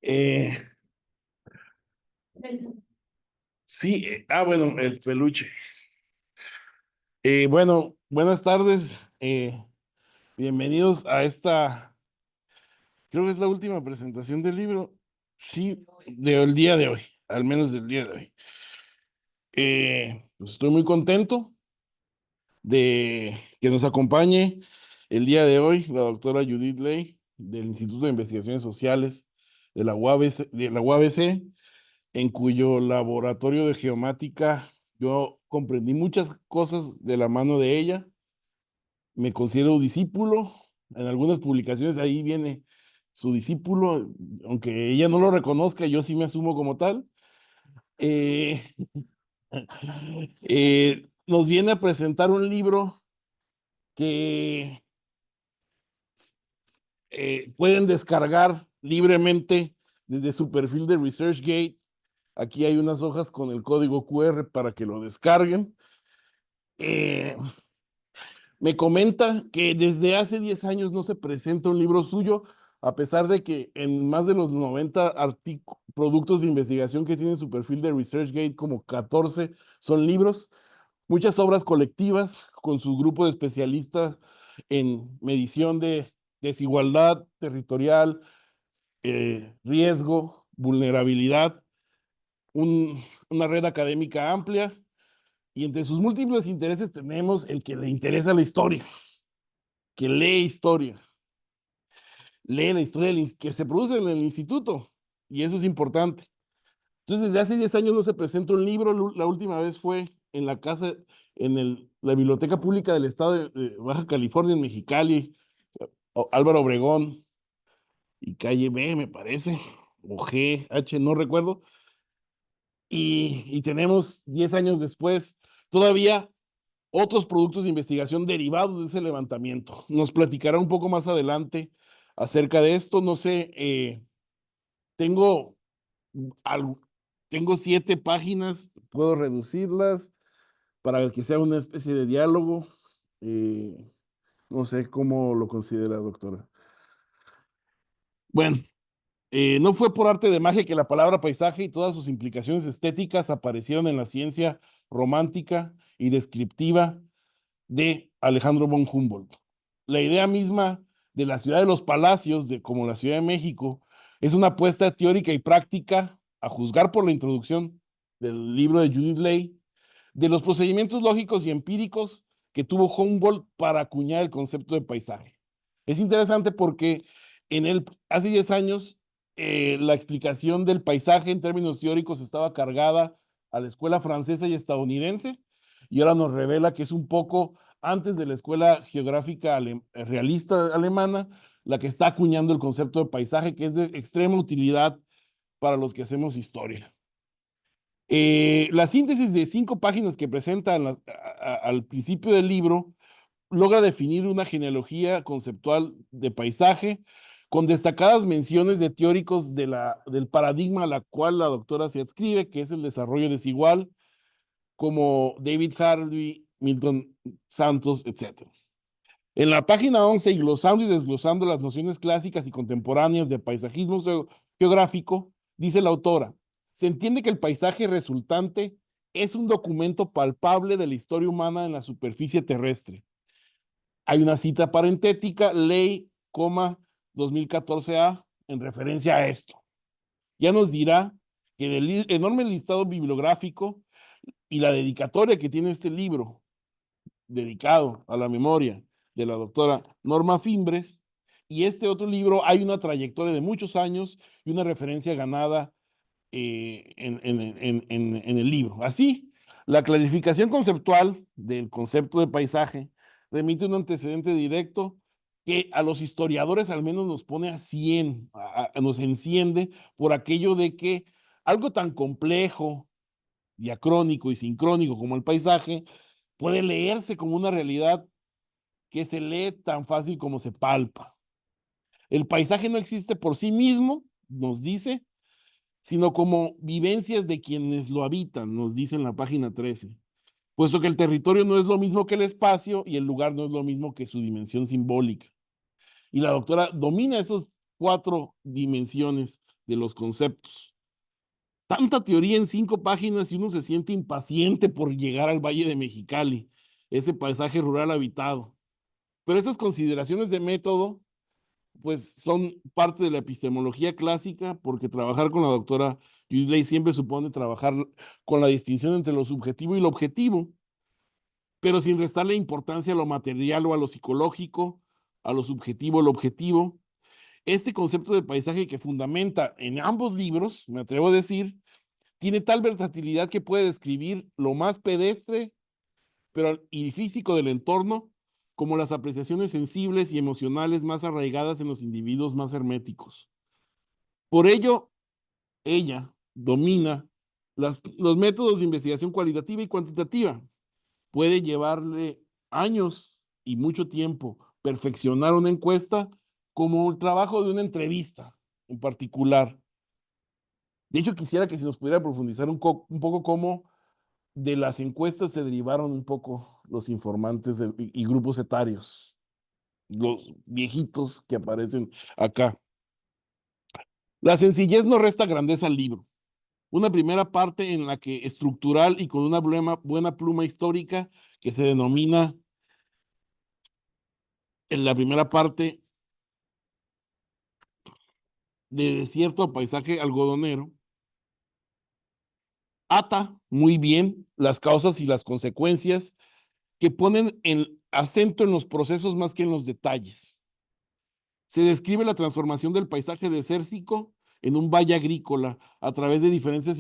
Eh, sí, bueno, el peluche. Bueno, buenas tardes. Bienvenidos a esta, creo que es la última presentación del libro. Sí, del día de hoy, al menos del día de hoy. Pues estoy muy contento de que nos acompañe el día de hoy la doctora Judith Ley del Instituto de Investigaciones Sociales de la UABC, en cuyo laboratorio de geomática yo comprendí muchas cosas de la mano de ella. Me considero discípulo. En algunas publicaciones ahí viene su discípulo, aunque ella no lo reconozca, yo sí me asumo como tal. Eh, Nos viene a presentar un libro que pueden descargar libremente desde su perfil de ResearchGate. Aquí hay unas hojas con el código QR para que lo descarguen. Eh, Me comenta que desde hace 10 años no se presenta un libro suyo, a pesar de que en más de los 90 productos de investigación que tiene su perfil de ResearchGate, como 14 son libros, muchas obras colectivas con su grupo de especialistas en medición de desigualdad territorial, riesgo, vulnerabilidad, una red académica amplia, y entre sus múltiples intereses tenemos el que le interesa la historia, que lee la historia que se produce en el instituto, y eso es importante. Entonces, desde hace 10 años no se presenta un libro. La última vez fue en la casa, la Biblioteca Pública del Estado de Baja California, en Mexicali, Álvaro Obregón y calle B, me parece, o G, H, no recuerdo. Y tenemos 10 años después todavía otros productos de investigación derivados de ese levantamiento. Nos platicará un poco más adelante acerca de esto. No sé, tengo, al- tengo 7 páginas, puedo reducirlas para que sea una especie de diálogo. Eh, no sé cómo lo considera, doctora. Bueno, no fue por arte de magia que la palabra paisaje y todas sus implicaciones estéticas aparecieron en la ciencia romántica y descriptiva de Alejandro von Humboldt. La idea misma de la ciudad de los palacios, como la Ciudad de México, es una apuesta teórica y práctica, a juzgar por la introducción del libro de Judith Ley, de los procedimientos lógicos y empíricos que tuvo Humboldt para acuñar el concepto de paisaje. Es interesante porque hace 10 años la explicación del paisaje en términos teóricos estaba cargada a la escuela francesa y estadounidense, y ahora nos revela que es un poco antes de la escuela geográfica realista alemana la que está acuñando el concepto de paisaje, que es de extrema utilidad para los que hacemos historia. La síntesis de 5 páginas que presenta al principio del libro logra definir una genealogía conceptual de paisaje con destacadas menciones de teóricos del paradigma a la cual la doctora se adscribe, que es el desarrollo desigual, como David Harvey, Milton Santos, etc. En la página 11, y glosando y desglosando las nociones clásicas y contemporáneas de paisajismo geográfico, dice la autora: se entiende que el paisaje resultante es un documento palpable de la historia humana en la superficie terrestre. Hay una cita parentética, ley, 2014A, en referencia a esto. Ya nos dirá que del enorme listado bibliográfico y la dedicatoria que tiene este libro, dedicado a la memoria de la doctora Norma Fimbres, y este otro libro, hay una trayectoria de muchos años y una referencia ganada en el libro. Así, la clarificación conceptual del concepto de paisaje remite un antecedente directo que a los historiadores al menos nos pone a 100, nos enciende por aquello de que algo tan complejo, diacrónico y sincrónico como el paisaje puede leerse como una realidad que se lee tan fácil como se palpa. El paisaje no existe por sí mismo, nos dice, sino como vivencias de quienes lo habitan, nos dice en la página 13, puesto que el territorio no es lo mismo que el espacio y el lugar no es lo mismo que su dimensión simbólica. Y la doctora domina esos 4 dimensiones de los conceptos. Tanta teoría en 5 páginas y uno se siente impaciente por llegar al Valle de Mexicali, ese paisaje rural habitado. Pero esas consideraciones de método, pues son parte de la epistemología clásica, porque trabajar con la doctora Judith siempre supone trabajar con la distinción entre lo subjetivo y lo objetivo, pero sin restarle importancia a lo material o a lo psicológico, a lo subjetivo o lo objetivo. Este concepto de paisaje que fundamenta en ambos libros, me atrevo a decir, tiene tal versatilidad que puede describir lo más pedestre y físico del entorno, como las apreciaciones sensibles y emocionales más arraigadas en los individuos más herméticos. Por ello, ella domina los métodos de investigación cualitativa y cuantitativa. Puede llevarle años y mucho tiempo perfeccionar una encuesta como el trabajo de una entrevista en particular. De hecho, quisiera que se nos pudiera profundizar un poco cómo de las encuestas se derivaron un poco los informantes y grupos etarios, los viejitos que aparecen acá. La sencillez no resta grandeza al libro. Una primera parte en la que estructural y con una buena pluma histórica que se denomina en la primera parte de desierto a paisaje algodonero, ata muy bien las causas y las consecuencias que ponen el acento en los procesos más que en los detalles. Se describe la transformación del paisaje desértico en un valle agrícola a través de diferentes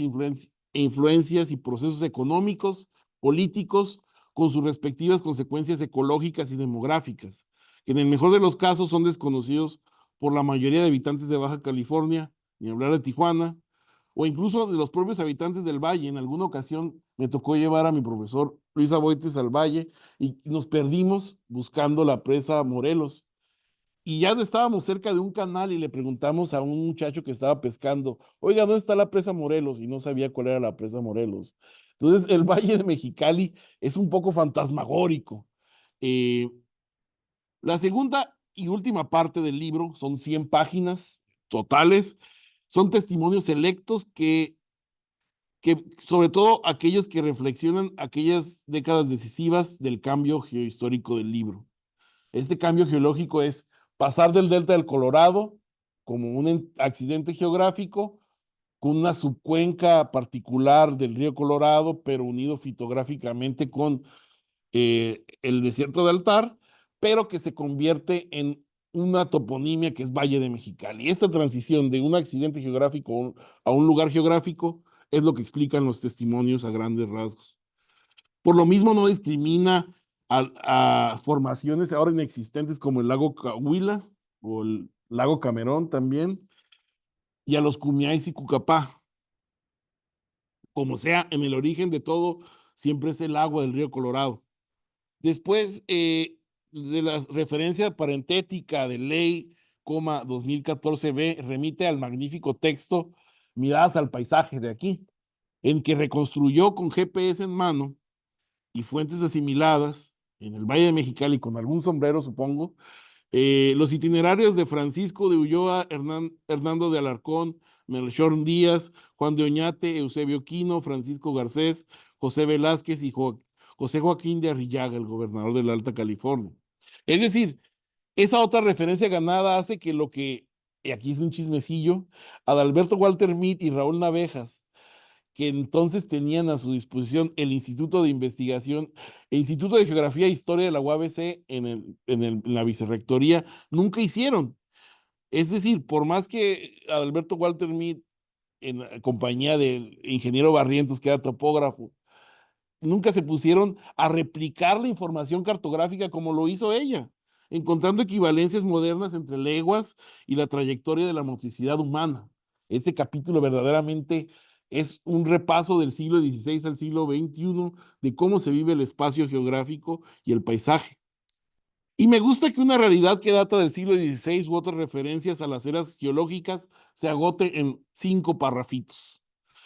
influencias y procesos económicos, políticos, con sus respectivas consecuencias ecológicas y demográficas, que en el mejor de los casos son desconocidos por la mayoría de habitantes de Baja California, ni hablar de Tijuana, o incluso de los propios habitantes del valle. En alguna ocasión me tocó llevar a mi profesor Luis Aboites al valle y nos perdimos buscando la presa Morelos y ya estábamos cerca de un canal y le preguntamos a un muchacho que estaba pescando, oiga, ¿dónde está la presa Morelos? Y no sabía cuál era la presa Morelos. Entonces, el Valle de Mexicali es un poco fantasmagórico. Eh, la segunda y última parte del libro son 100 páginas totales. Son testimonios selectos que sobre todo aquellos que reflexionan aquellas décadas decisivas del cambio geohistórico del libro. Este cambio geológico es pasar del delta del Colorado como un accidente geográfico con una subcuenca particular del río Colorado, pero unido fitográficamente con el desierto de Altar, pero que se convierte en una toponimia que es Valle de Mexicali. Esta transición de un accidente geográfico a un lugar geográfico es lo que explican los testimonios a grandes rasgos. Por lo mismo no discrimina a formaciones ahora inexistentes como el lago Cahuila o el lago Camerón también, y a los Cumiáis y Cucapá. Como sea, en el origen de todo siempre es el agua del río Colorado. Después de la referencia parentética de ley, 2014b, remite al magnífico texto Miradas al paisaje de aquí, en que reconstruyó con GPS en mano y fuentes asimiladas en el Valle de Mexicali con algún sombrero, supongo, los itinerarios de Francisco de Ulloa, Hernando de Alarcón, Melchor Díaz, Juan de Oñate, Eusebio Quino, Francisco Garcés, José Velázquez y José Joaquín de Arrillaga, el gobernador de la Alta California. Es decir, esa otra referencia ganada hace que lo que, y aquí es un chismecillo, Adalberto Walter Mead y Raúl Navejas, que entonces tenían a su disposición el Instituto de Investigación, el Instituto de Geografía e Historia de la UABC en la vicerrectoría, nunca hicieron. Es decir, por más que Alberto Walter Mead, en compañía del ingeniero Barrientos, que era topógrafo, nunca se pusieron a replicar la información cartográfica como lo hizo ella, encontrando equivalencias modernas entre leguas y la trayectoria de la motricidad humana. Este capítulo verdaderamente es un repaso del siglo XVI al siglo XXI de cómo se vive el espacio geográfico y el paisaje. Y me gusta que una realidad que data del siglo XVI u otras referencias a las eras geológicas se agote en 5 parrafitos.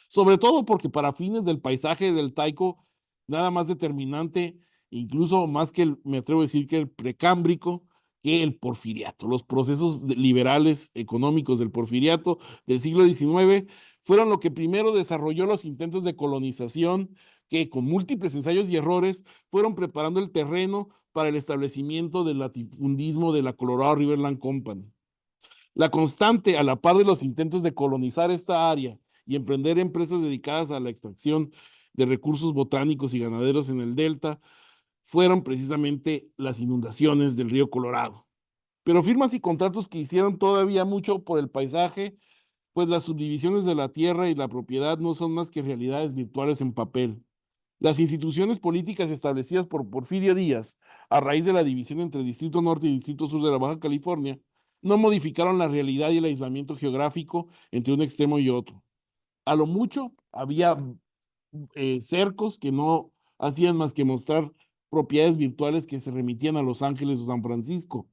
Sobre todo porque para fines del paisaje del Taico, nada más determinante, incluso más que me atrevo a decir que el precámbrico, que el porfiriato. Los procesos liberales económicos del porfiriato del siglo XIX fueron lo que primero desarrolló los intentos de colonización que con múltiples ensayos y errores fueron preparando el terreno para el establecimiento del latifundismo de la Colorado Riverland Company. La constante, a la par de los intentos de colonizar esta área y emprender empresas dedicadas a la extracción de recursos botánicos y ganaderos en el delta, fueron precisamente las inundaciones del río Colorado. Pero firmas y contratos que hicieron todavía mucho por el paisaje, pues las subdivisiones de la tierra y la propiedad no son más que realidades virtuales en papel. Las instituciones políticas establecidas por Porfirio Díaz a raíz de la división entre Distrito Norte y Distrito Sur de la Baja California no modificaron la realidad y el aislamiento geográfico entre un extremo y otro. A lo mucho había cercos que no hacían más que mostrar propiedades virtuales que se remitían a Los Ángeles o San Francisco.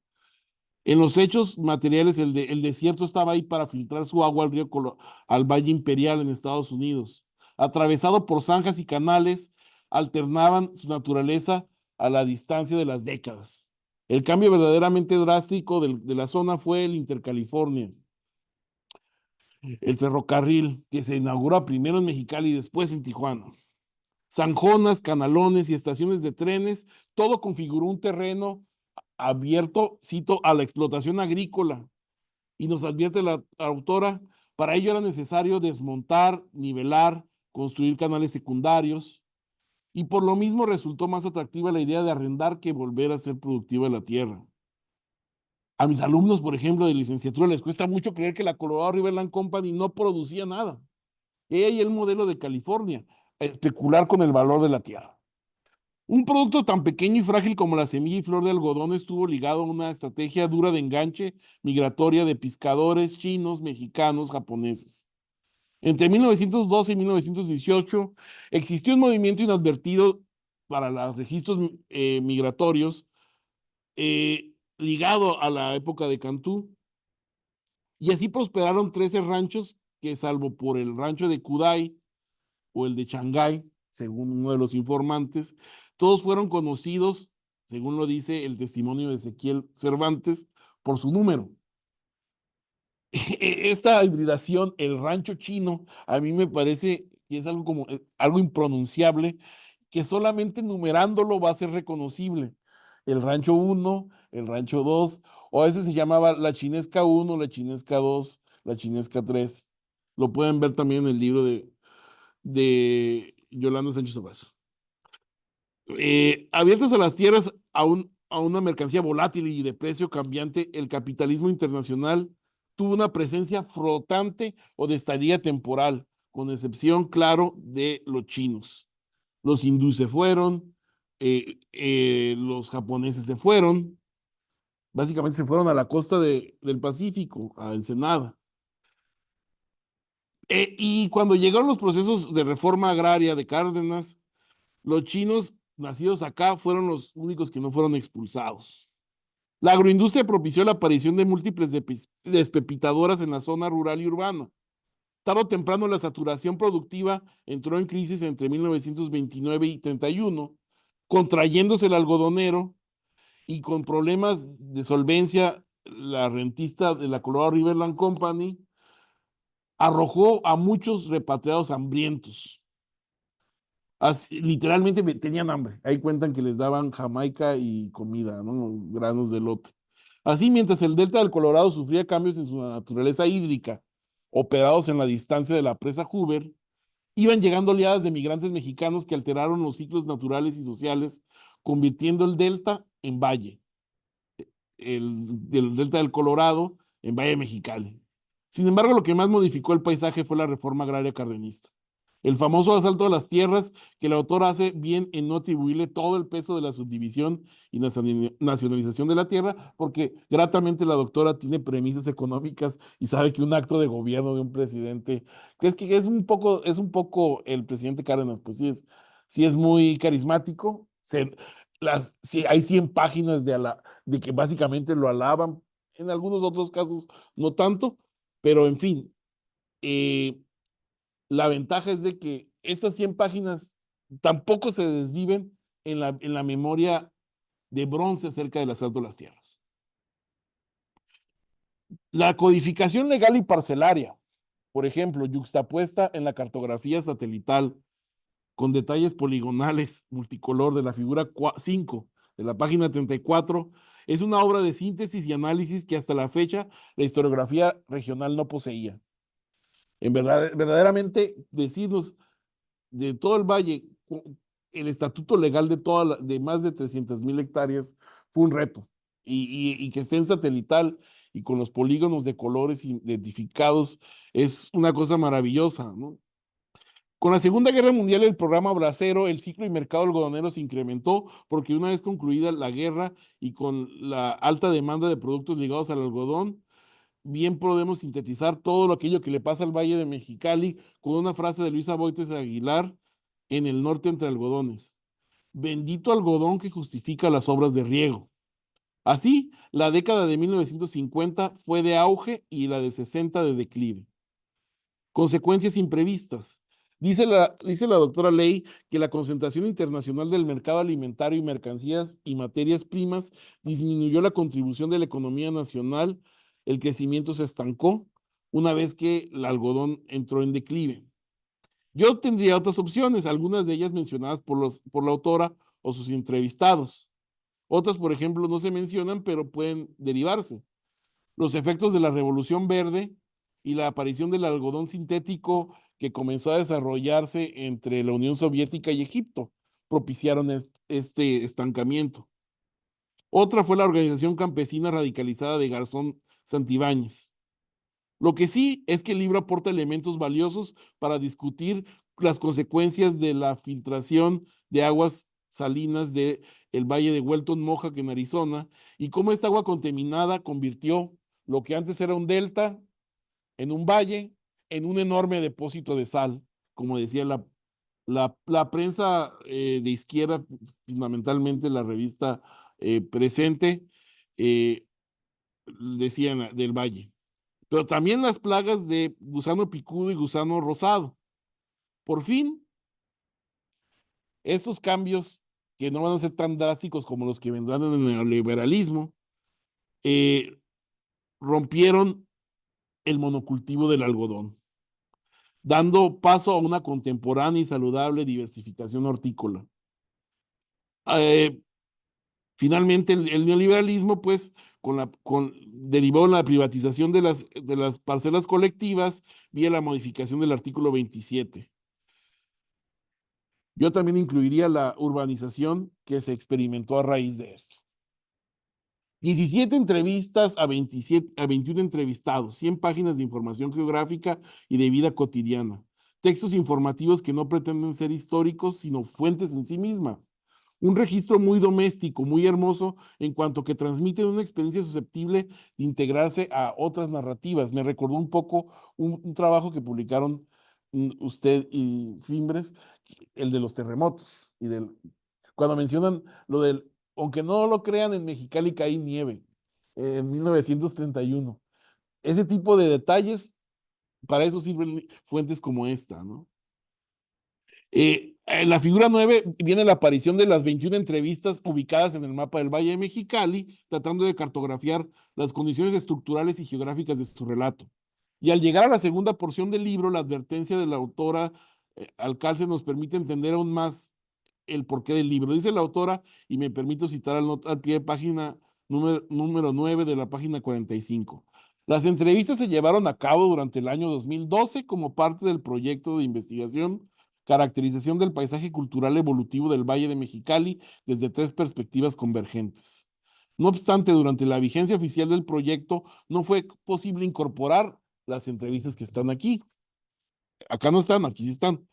En los hechos materiales, el desierto estaba ahí para filtrar su agua al Valle Imperial en Estados Unidos. Atravesado por zanjas y canales, alternaban su naturaleza a la distancia de las décadas. El cambio verdaderamente drástico de la zona fue el Intercalifornia, el ferrocarril que se inauguró primero en Mexicali y después en Tijuana. Zanjonas, canalones y estaciones de trenes, todo configuró un terreno abierto, cito, a la explotación agrícola. Y nos advierte la autora, para ello era necesario desmontar, nivelar, construir canales secundarios, y por lo mismo resultó más atractiva la idea de arrendar que volver a ser productiva la tierra. A mis alumnos, por ejemplo, de licenciatura, les cuesta mucho creer que la Colorado Riverland Company no producía nada. Ella y el modelo de California, especular con el valor de la tierra. Un producto tan pequeño y frágil como la semilla y flor de algodón estuvo ligado a una estrategia dura de enganche migratoria de pescadores chinos, mexicanos, japoneses. Entre 1912 y 1918 existió un movimiento inadvertido para los registros migratorios ligado a la época de Cantú, y así prosperaron 13 ranchos que, salvo por el rancho de Kudai o el de Shanghái, según uno de los informantes, todos fueron conocidos, según lo dice el testimonio de Ezequiel Cervantes, por su número. Esta hibridación, el rancho chino, a mí me parece que es algo como algo impronunciable, que solamente numerándolo va a ser reconocible. El rancho 1, el rancho 2, o a veces se llamaba la chinesca 1, la chinesca 2, la chinesca 3. Lo pueden ver también en el libro de Yolanda Sánchez Ovazo. Abiertas a las tierras a una mercancía volátil y de precio cambiante, el capitalismo internacional tuvo una presencia flotante o de estadía temporal, con excepción, claro, de los chinos. Los hindúes se fueron, los japoneses se fueron, básicamente se fueron a la costa del Pacífico, a Ensenada. Y cuando llegaron los procesos de reforma agraria de Cárdenas, los chinos nacidos acá fueron los únicos que no fueron expulsados. La agroindustria propició la aparición de múltiples despepitadoras en la zona rural y urbana. Tarde o temprano la saturación productiva entró en crisis entre 1929 y 31, contrayéndose el algodonero y con problemas de solvencia, la rentista de la Colorado Riverland Company arrojó a muchos repatriados hambrientos. Así, literalmente tenían hambre. Ahí cuentan que les daban jamaica y comida, ¿no? Granos de lote. Así, mientras el delta del Colorado sufría cambios en su naturaleza hídrica, operados en la distancia de la presa Hoover, iban llegando oleadas de migrantes mexicanos que alteraron los ciclos naturales y sociales, convirtiendo el delta en valle, del delta del Colorado en valle mexicali. Sin embargo, lo que más modificó el paisaje fue la reforma agraria cardenista. El famoso asalto a las tierras, que el autor hace bien en no atribuirle todo el peso de la subdivisión y nacionalización de la tierra, porque gratamente la doctora tiene premisas económicas y sabe que un acto de gobierno de un presidente, que es un poco el presidente Cárdenas, pues sí es muy carismático. Sí, hay 100 páginas de que básicamente lo alaban, en algunos otros casos no tanto, pero en fin. eh, la ventaja es de que estas 100 páginas tampoco se desviven en la memoria de bronce acerca del asalto a las tierras. La codificación legal y parcelaria, por ejemplo, yuxtapuesta en la cartografía satelital con detalles poligonales multicolor de la figura 5 de la página 34, es una obra de síntesis y análisis que hasta la fecha la historiografía regional no poseía. En verdad, verdaderamente decirnos de todo el valle, el estatuto legal de, de más de 300,000 hectáreas fue un reto. Y que esté en satelital y con los polígonos de colores identificados es una cosa maravillosa, ¿no? Con la Segunda Guerra Mundial, el programa Bracero, el ciclo y mercado algodonero se incrementó porque una vez concluida la guerra y con la alta demanda de productos ligados al algodón, bien podemos sintetizar todo lo aquello que le pasa al Valle de Mexicali con una frase de Luisa Boites Aguilar en el norte entre algodones. Bendito algodón que justifica las obras de riego. Así, la década de 1950 fue de auge y la de 60 de declive. Consecuencias imprevistas. Dice la doctora Ley que la concentración internacional del mercado alimentario y mercancías y materias primas disminuyó la contribución de la economía nacional, el crecimiento se estancó una vez que el algodón entró en declive. Yo tendría otras opciones, algunas de ellas mencionadas por la autora o sus entrevistados. Otras, por ejemplo, no se mencionan, pero pueden derivarse. Los efectos de la Revolución Verde y la aparición del algodón sintético que comenzó a desarrollarse entre la Unión Soviética y Egipto propiciaron este estancamiento. Otra fue la organización campesina radicalizada de Garzón Santibáñez. Lo que sí es que el libro aporta elementos valiosos para discutir las consecuencias de la filtración de aguas salinas del valle de Welton Mohawk en Arizona y cómo esta agua contaminada convirtió lo que antes era un delta en un valle, en un enorme depósito de sal, como decía la prensa de izquierda, fundamentalmente la revista Presente, eh, decían del valle. Pero también las plagas de gusano picudo y gusano rosado. Por fin, estos cambios, que no van a ser tan drásticos como los que vendrán en el neoliberalismo, eh, rompieron el monocultivo del algodón, dando paso a una contemporánea y saludable diversificación hortícola. Eh, Finalmente, el neoliberalismo, pues, derivó en la privatización de las parcelas colectivas vía la modificación del artículo 27. Yo también incluiría la urbanización que se experimentó a raíz de esto. 17 entrevistas a 21 entrevistados, 100 páginas de información geográfica y de vida cotidiana. Textos informativos que no pretenden ser históricos, sino fuentes en sí mismas. Un registro muy doméstico, muy hermoso, en cuanto que transmiten una experiencia susceptible de integrarse a otras narrativas. Me recordó un poco un trabajo que publicaron usted y Fimbres, el de los terremotos, cuando mencionan lo del, aunque no lo crean, en Mexicali caí nieve en 1931. Ese tipo de detalles, para eso sirven fuentes como esta, ¿no? En la figura 9 viene la aparición de las 21 entrevistas ubicadas en el mapa del Valle de Mexicali, tratando de cartografiar las condiciones estructurales y geográficas de su relato. Y al llegar a la segunda porción del libro, la advertencia de la autora Alcalce nos permite entender aún más el porqué del libro. Dice la autora, y me permito citar al pie de página número 9 de la página 45. Las entrevistas se llevaron a cabo durante el año 2012 como parte del proyecto de investigación Caracterización del paisaje cultural evolutivo del Valle de Mexicali desde tres perspectivas convergentes. No obstante, durante la vigencia oficial del proyecto no fue posible incorporar las entrevistas que están aquí. Acá no están, aquí sí están.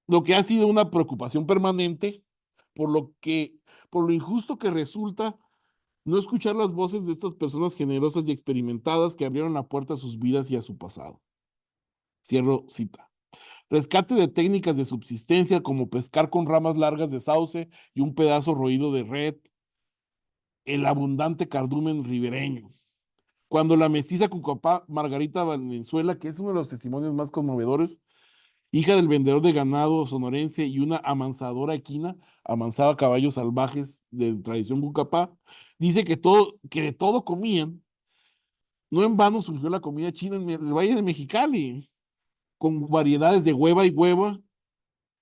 Lo que ha sido una preocupación permanente por por lo injusto que resulta no escuchar las voces de estas personas generosas y experimentadas que abrieron la puerta a sus vidas y a su pasado. Cierro cita. Rescate de técnicas de subsistencia como pescar con ramas largas de sauce y un pedazo roído de red, el abundante cardumen ribereño. Cuando la mestiza cucapá Margarita Valenzuela, que es uno de los testimonios más conmovedores, hija del vendedor de ganado sonorense y una amansadora equina, amansaba caballos salvajes de tradición cucapá, dice que de todo comían, No en vano surgió la comida china en el Valle de Mexicali, con variedades de hueva y hueva,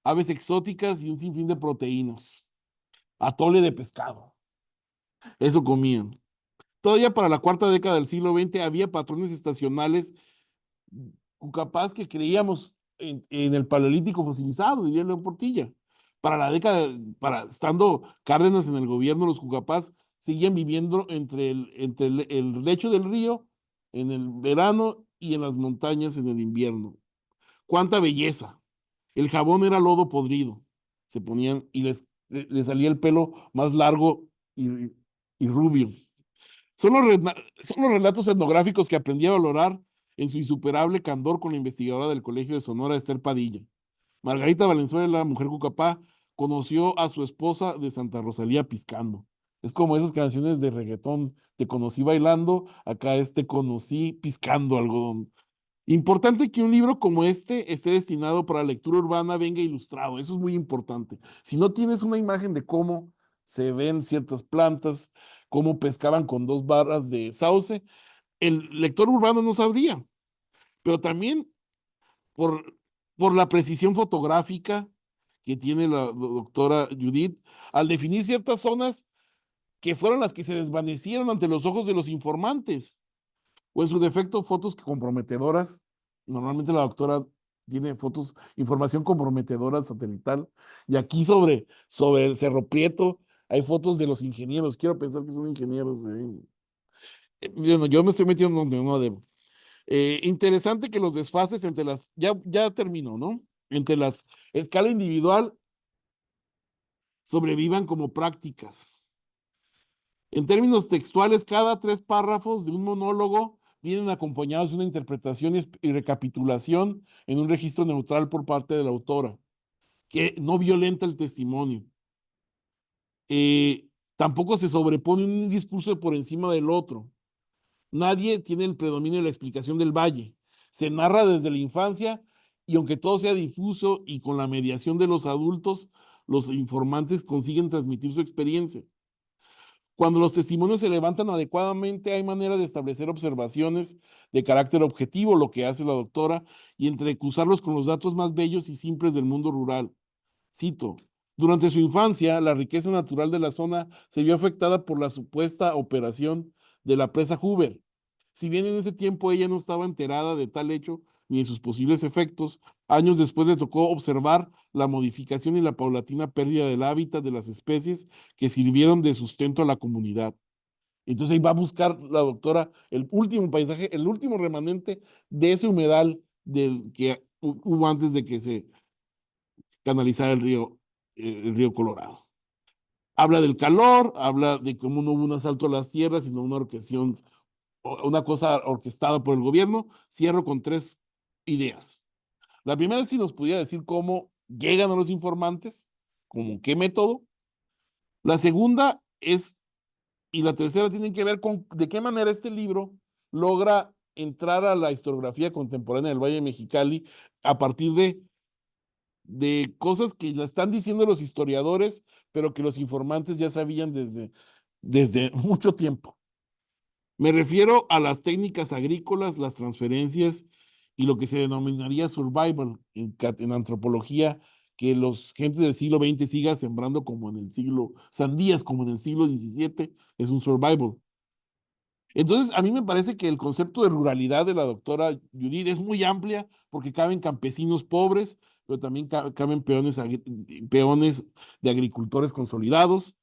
aves exóticas y un sinfín de proteínas. Atole de pescado. Eso comían. Todavía para la cuarta década del siglo XX había patrones estacionales capaz que creíamos en el paleolítico fosilizado, diría León Portilla. Para la década, estando Cárdenas en el gobierno, los Cucapás seguían viviendo entre el lecho del río en el verano y en las montañas en el invierno. ¡Cuánta belleza! El jabón era lodo podrido. Se ponían y les salía el pelo más largo y rubio. Son los relatos etnográficos que aprendí a valorar en su insuperable candor con la investigadora del Colegio de Sonora, Esther Padilla. Margarita Valenzuela, mujer cucapá, conoció a su esposa de Santa Rosalía piscando. Es como esas canciones de reggaetón. Te conocí bailando, acá es te conocí piscando algodón. Importante que un libro como este esté destinado para lectura urbana, venga ilustrado. Eso es muy importante. Si no tienes una imagen de cómo se ven ciertas plantas, cómo pescaban con dos barras de sauce, el lector urbano no sabría. Pero también por, por la precisión fotográfica que tiene la doctora Judith, al definir ciertas zonas que fueron las que se desvanecieron ante los ojos de los informantes o en su defecto fotos comprometedoras. Normalmente la doctora tiene fotos, información comprometedora satelital. Y aquí sobre el Cerro Prieto hay fotos de los ingenieros. Quiero pensar que son ingenieros. Bueno, yo me estoy metiendo donde no debo. Interesante que los desfases entre ya terminó, ¿no? Entre las escala individual sobrevivan como prácticas. En términos textuales, cada tres párrafos de un monólogo vienen acompañados de una interpretación y recapitulación en un registro neutral por parte de la autora, que no violenta el testimonio. Eh, Tampoco se sobrepone un discurso por encima del otro. Nadie tiene el predominio de la explicación del valle. Se narra desde la infancia y aunque todo sea difuso y con la mediación de los adultos, los informantes consiguen transmitir su experiencia. Cuando los testimonios se levantan adecuadamente, hay manera de establecer observaciones de carácter objetivo, lo que hace la doctora, y entrecruzarlos con los datos más bellos y simples del mundo rural. Cito, durante su infancia, la riqueza natural de la zona se vio afectada por la supuesta operación de la presa Hoover. Si bien en ese tiempo ella no estaba enterada de tal hecho ni de sus posibles efectos, años después le tocó observar la modificación y la paulatina pérdida del hábitat de las especies que sirvieron de sustento a la comunidad. Entonces ahí va a buscar la doctora el último paisaje, el último remanente de ese humedal del que hubo antes de que se canalizara el río Colorado. Habla del calor, habla de cómo no hubo un asalto a las tierras, sino una cosa orquestada por el gobierno. Cierro con tres ideas. La primera es si nos pudiera decir cómo llegan a los informantes, como qué método. La segunda es, y la tercera tienen que ver con de qué manera este libro logra entrar a la historiografía contemporánea del Valle de Mexicali a partir de cosas que lo están diciendo los historiadores, pero que los informantes ya sabían desde mucho tiempo. Me refiero a las técnicas agrícolas, las transferencias y lo que se denominaría survival en antropología, que los gentes del siglo XX siga sembrando como en el siglo, sandías como en el siglo XVII, es un survival. Entonces, a mí me parece que el concepto de ruralidad de la doctora Judith es muy amplia porque caben campesinos pobres, pero también caben peones de agricultores consolidados,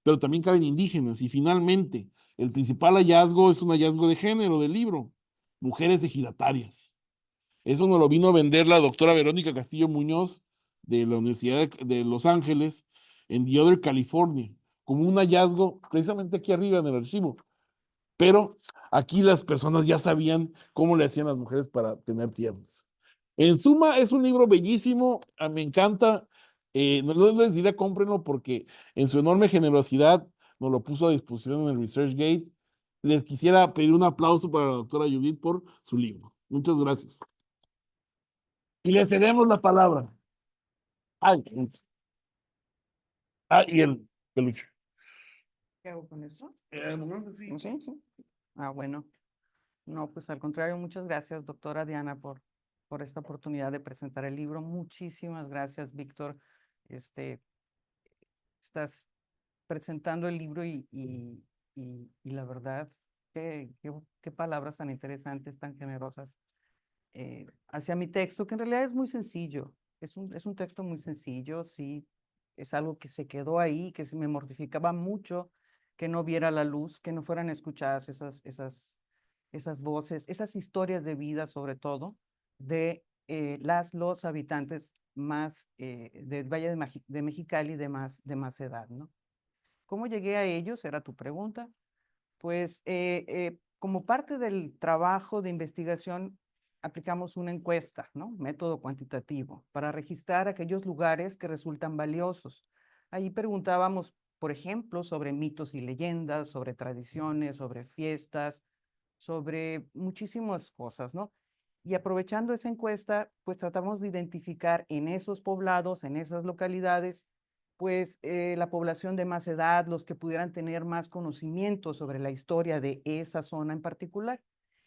pero también caben indígenas. Y finalmente, el principal hallazgo es un hallazgo de género del libro, mujeres ejidatarias. Eso nos lo vino a vender la doctora Verónica Castillo Muñoz de la Universidad de Los Ángeles en The Other California, como un hallazgo precisamente aquí arriba en el archivo, pero aquí las personas ya sabían cómo le hacían las mujeres para tener tierras. En suma, es un libro bellísimo, me encanta. No les diré cómprenlo porque en su enorme generosidad nos lo puso a disposición en el ResearchGate. Les quisiera pedir un aplauso para la doctora Judith por su libro. Muchas gracias. Y le cedemos la palabra. Ay, y el peluche. ¿Qué hago con eso? No, sí. ¿Sí? Sí. Ah, bueno. No, pues al contrario, muchas gracias, doctora Diana, por esta oportunidad de presentar el libro. Muchísimas gracias, Víctor. Este, estás presentando el libro y la verdad, qué palabras tan interesantes, tan generosas hacia mi texto, que en realidad es muy sencillo. Es un texto muy sencillo, sí, es algo que se quedó ahí, que me mortificaba mucho que no viera la luz, que no fueran escuchadas esas voces, esas historias de vida, sobre todo, de los habitantes más del Valle de Mexicali de más edad, ¿no? ¿Cómo llegué a ellos? Era tu pregunta. Pues como parte del trabajo de investigación, aplicamos una encuesta, ¿no? Método cuantitativo, para registrar aquellos lugares que resultan valiosos. Ahí preguntábamos, por ejemplo, sobre mitos y leyendas, sobre tradiciones, sobre fiestas, sobre muchísimas cosas, ¿no? Y aprovechando esa encuesta, pues tratamos de identificar en esos poblados, en esas localidades, pues la población de más edad, los que pudieran tener más conocimiento sobre la historia de esa zona en particular.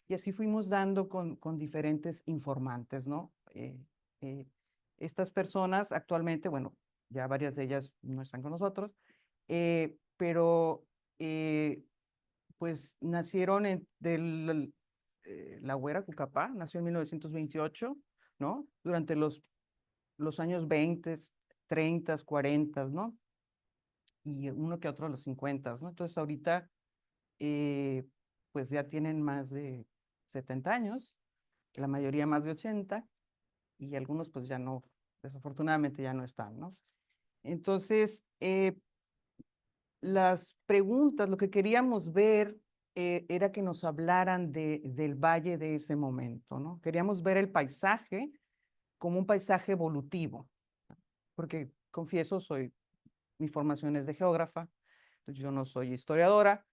Y así fuimos dando con diferentes informantes, ¿no? Eh, estas personas actualmente, bueno, ya varias de ellas no están con nosotros, pero eh, pues nacieron la Güera Cucapá, nació en 1928, ¿no? Durante los años 20, 30, 40, ¿no? Y uno que otro los 50, ¿no? Entonces ahorita, eh, pues ya tienen más de 70 años, la mayoría más de 80, y algunos pues ya no, desafortunadamente ya no están, ¿no? Entonces, las preguntas, lo que queríamos ver era que nos hablaran del valle de ese momento, ¿no? Queríamos ver el paisaje como un paisaje evolutivo, porque confieso, mi formación es de geógrafa, entonces yo no soy historiadora,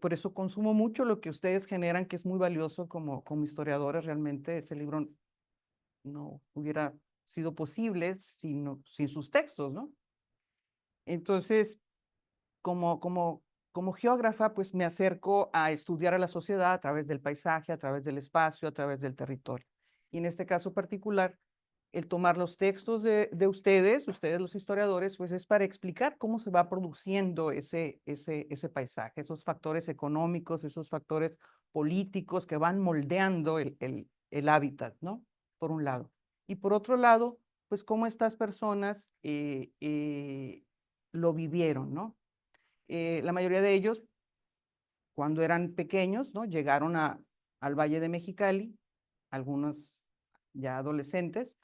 por eso consumo mucho lo que ustedes generan, que es muy valioso como historiadores. Realmente ese libro no hubiera sido posible sin sus textos, ¿no? Entonces, como, como, como geógrafa, pues me acerco a estudiar a la sociedad a través del paisaje, a través del espacio, a través del territorio. Y en este caso particular, el tomar los textos de ustedes los historiadores, pues es para explicar cómo se va produciendo ese paisaje, esos factores económicos, esos factores políticos que van moldeando el hábitat, ¿no? Por un lado. Y por otro lado, pues cómo estas personas lo vivieron, ¿no? La mayoría de ellos, cuando eran pequeños, ¿no? Llegaron al Valle de Mexicali, algunos ya adolescentes,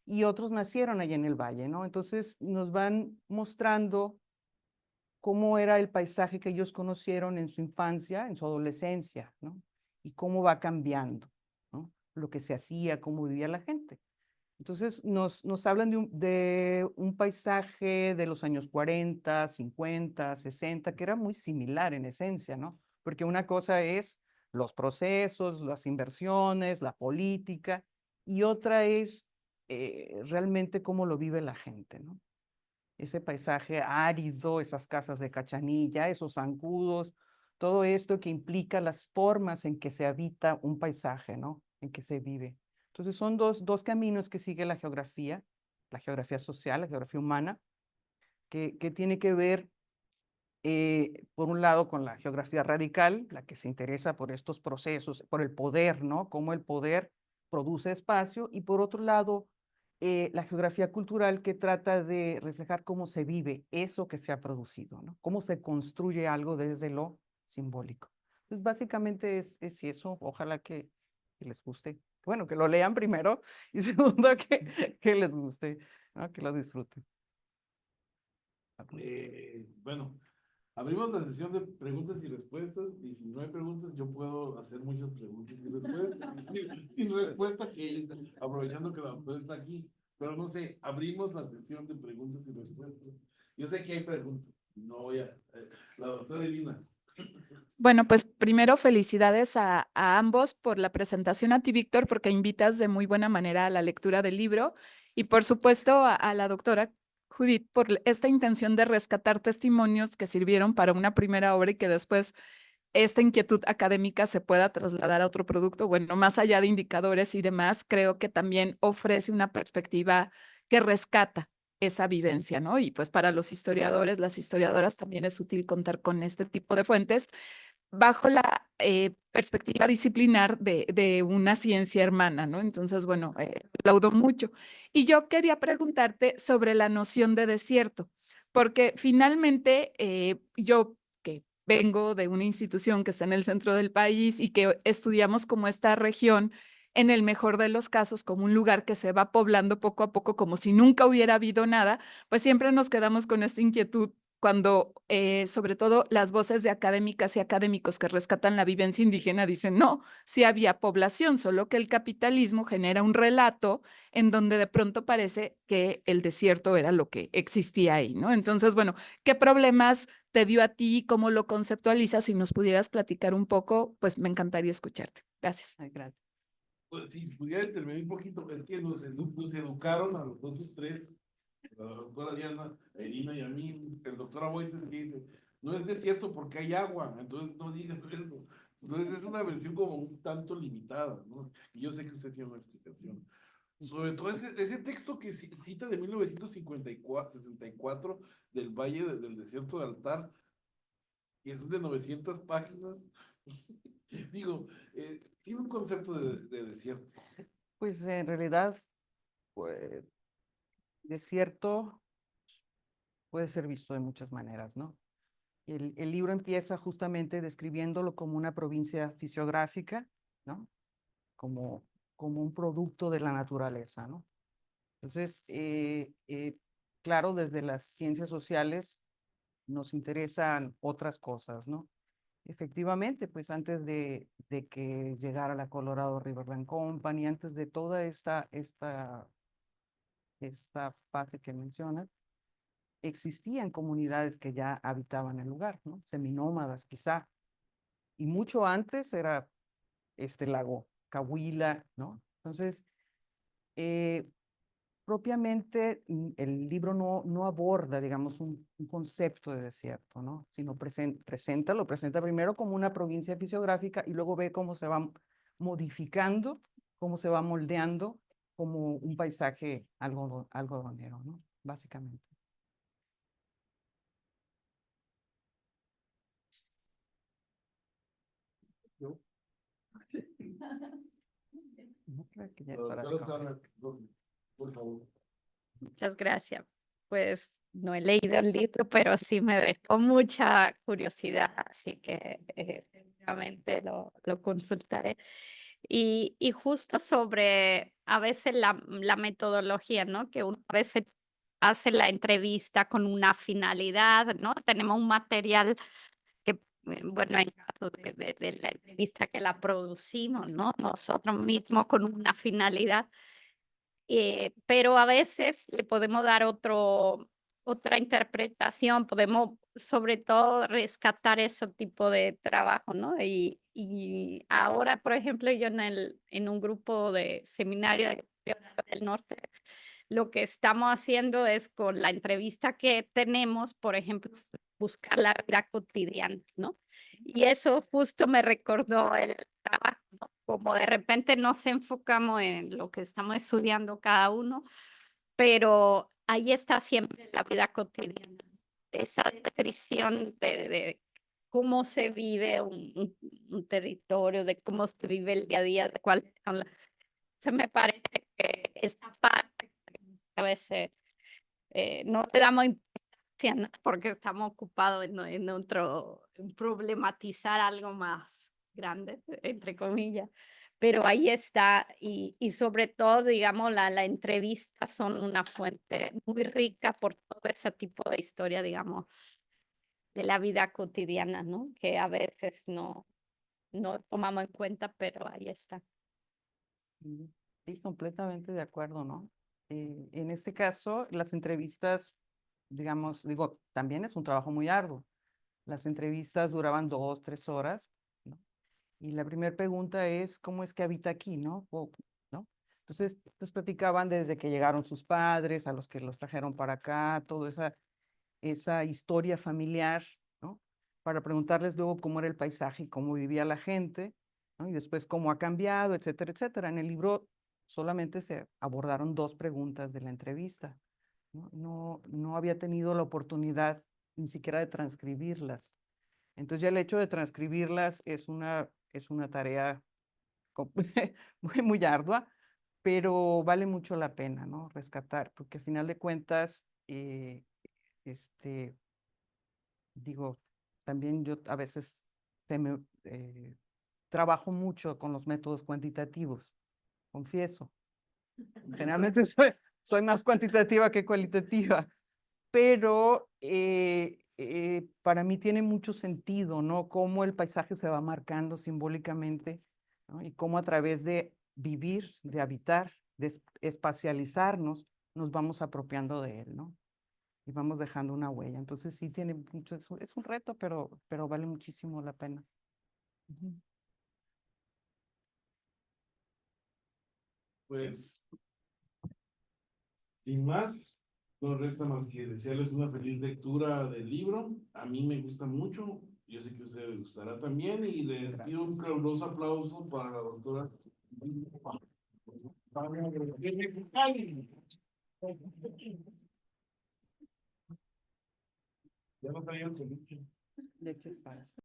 y otros nacieron allí en el valle, ¿no? Entonces nos van mostrando cómo era el paisaje que ellos conocieron en su infancia, en su adolescencia, ¿no? Y cómo va cambiando, ¿no? Lo que se hacía, cómo vivía la gente. Entonces nos hablan de un paisaje de los años 40, 50, 60, que era muy similar en esencia, ¿no? Porque una cosa es los procesos, las inversiones, la política, y otra es realmente cómo lo vive la gente, ¿no? Ese paisaje árido, esas casas de cachanilla, esos zancudos, todo esto que implica las formas en que se habita un paisaje, ¿no? En que se vive. Entonces son dos caminos que sigue la geografía social, la geografía humana, que tiene que ver, por un lado, con la geografía radical, la que se interesa por estos procesos, por el poder, ¿no? Cómo el poder produce espacio, y por otro lado, la geografía cultural, que trata de reflejar cómo se vive eso que se ha producido, ¿no? Cómo se construye algo desde lo simbólico. Entonces, básicamente es eso. Ojalá que les guste. Bueno, que lo lean primero y segundo, que les guste, ¿no? Que lo disfruten. Bueno, abrimos la sesión de preguntas y respuestas, y si no hay preguntas, yo puedo hacer muchas preguntas y respuestas, sin respuesta, aprovechando que la doctora está aquí, pero no sé, abrimos la sesión de preguntas y respuestas. Yo sé que hay preguntas, no voy a... la doctora Elina. Bueno, pues primero felicidades a ambos por la presentación, a ti, Víctor, porque invitas de muy buena manera a la lectura del libro, y por supuesto a la doctora Judith por esta intención de rescatar testimonios que sirvieron para una primera obra y que después esta inquietud académica se pueda trasladar a otro producto. Bueno, más allá de indicadores y demás, creo que también ofrece una perspectiva que rescata esa vivencia, ¿no? Y pues para los historiadores, las historiadoras, también es útil contar con este tipo de fuentes bajo la perspectiva disciplinar de una ciencia hermana, ¿no? Entonces, bueno, aplaudo mucho. Y yo quería preguntarte sobre la noción de desierto, porque finalmente yo que vengo de una institución que está en el centro del país y que estudiamos como esta región, en el mejor de los casos, como un lugar que se va poblando poco a poco, como si nunca hubiera habido nada, pues siempre nos quedamos con esta inquietud cuando sobre todo las voces de académicas y académicos que rescatan la vivencia indígena dicen, no, sí había población, solo que el capitalismo genera un relato en donde de pronto parece que el desierto era lo que existía ahí, ¿no? Entonces, bueno, ¿qué problemas te dio a ti? ¿Cómo lo conceptualizas? Si nos pudieras platicar un poco, pues me encantaría escucharte. Gracias. Ay, gracias. Pues si pudiera intervenir un poquito, es que nos educaron a los otros tres, a la doctora Diana, a Irina y a mí, el doctor Aboites, que dice, no es desierto porque hay agua, entonces no digan eso. Entonces es una versión como un tanto limitada, ¿no? Y yo sé que usted tiene una explicación. Sobre todo ese texto que cita de 1964 del Valle del Desierto de Altar, que es de 900 páginas. Digo, tiene un concepto de desierto. Pues en realidad, pues, desierto puede ser visto de muchas maneras, ¿no? El libro empieza justamente describiéndolo como una provincia fisiográfica, ¿no? Como, como un producto de la naturaleza, ¿no? Entonces, claro, desde las ciencias sociales nos interesan otras cosas, ¿no? Efectivamente, pues antes de que llegara la Colorado Riverland Company, antes de toda esta fase que mencionas, existían comunidades que ya habitaban el lugar, ¿no? Seminómadas quizá, y mucho antes era este lago Cahuila, ¿no? Entonces, eh, propiamente el libro no aborda, digamos, un concepto de desierto, ¿no? Sino lo presenta primero como una provincia fisiográfica y luego ve cómo se va modificando, cómo se va moldeando como un paisaje algodonero, ¿no? Básicamente. ¿No? No creo que ya es La para doctora acabar. Sara, por favor. Muchas gracias. Pues no he leído el libro, pero sí me dejó mucha curiosidad, así que seguramente lo consultaré. Y justo sobre a veces la metodología, ¿no? Que uno a veces hace la entrevista con una finalidad, ¿no? Tenemos un material que, bueno, en caso de la entrevista que la producimos, ¿no? Nosotros mismos con una finalidad. Pero a veces le podemos dar otra interpretación, podemos sobre todo rescatar ese tipo de trabajo, ¿no? Y ahora, por ejemplo, yo en un grupo de seminario de del norte, lo que estamos haciendo es con la entrevista que tenemos, por ejemplo, buscar la vida cotidiana, ¿no? Y eso justo me recordó el trabajo, ¿no? Como de repente nos enfocamos en lo que estamos estudiando cada uno, pero ahí está siempre la vida cotidiana, esa descripción de cómo se vive un territorio, de cómo se vive el día a día, de cuáles son las... Se me parece que esta parte a veces no le damos importancia, ¿no? Porque estamos ocupados en otro, en problematizar algo más grande, entre comillas. Pero ahí está, y sobre todo, digamos, la entrevista son una fuente muy rica por todo ese tipo de historia, digamos, de la vida cotidiana, ¿no? Que a veces no tomamos en cuenta, pero ahí está. Sí, sí, completamente de acuerdo, ¿no? En este caso, las entrevistas, digamos, digo, también es un trabajo muy arduo. Las entrevistas duraban 2, 3 horas, ¿no? Y la primera pregunta es, ¿cómo es que habita aquí, no? ¿No? Entonces, pues platicaban desde que llegaron sus padres, a los que los trajeron para acá, toda esa historia familiar, ¿no? para preguntarles luego cómo era el paisaje y cómo vivía la gente, ¿no? Y después cómo ha cambiado, etcétera, etcétera. En el libro solamente se abordaron 2 preguntas de la entrevista, ¿no? No había tenido la oportunidad ni siquiera de transcribirlas. Entonces ya el hecho de transcribirlas es una tarea muy, muy ardua, pero vale mucho la pena, ¿no? Rescatar, porque al final de cuentas, digo, también yo a veces trabajo mucho con los métodos cuantitativos, confieso. Generalmente soy más cuantitativa que cualitativa, pero para mí tiene mucho sentido, ¿no? Cómo el paisaje se va marcando simbólicamente, ¿no? Y cómo a través de vivir, de habitar, de espacializarnos, nos vamos apropiando de él, ¿no? Y vamos dejando una huella. Entonces sí tiene mucho, es un reto, pero vale muchísimo la pena. Ujú. Pues, sin más, no resta más que desearles una feliz lectura del libro. A mí me gusta mucho, yo sé que a ustedes les gustará también, y les pido un caluroso aplauso para la doctora. Ya no traía el peluche. ¿De qué es para?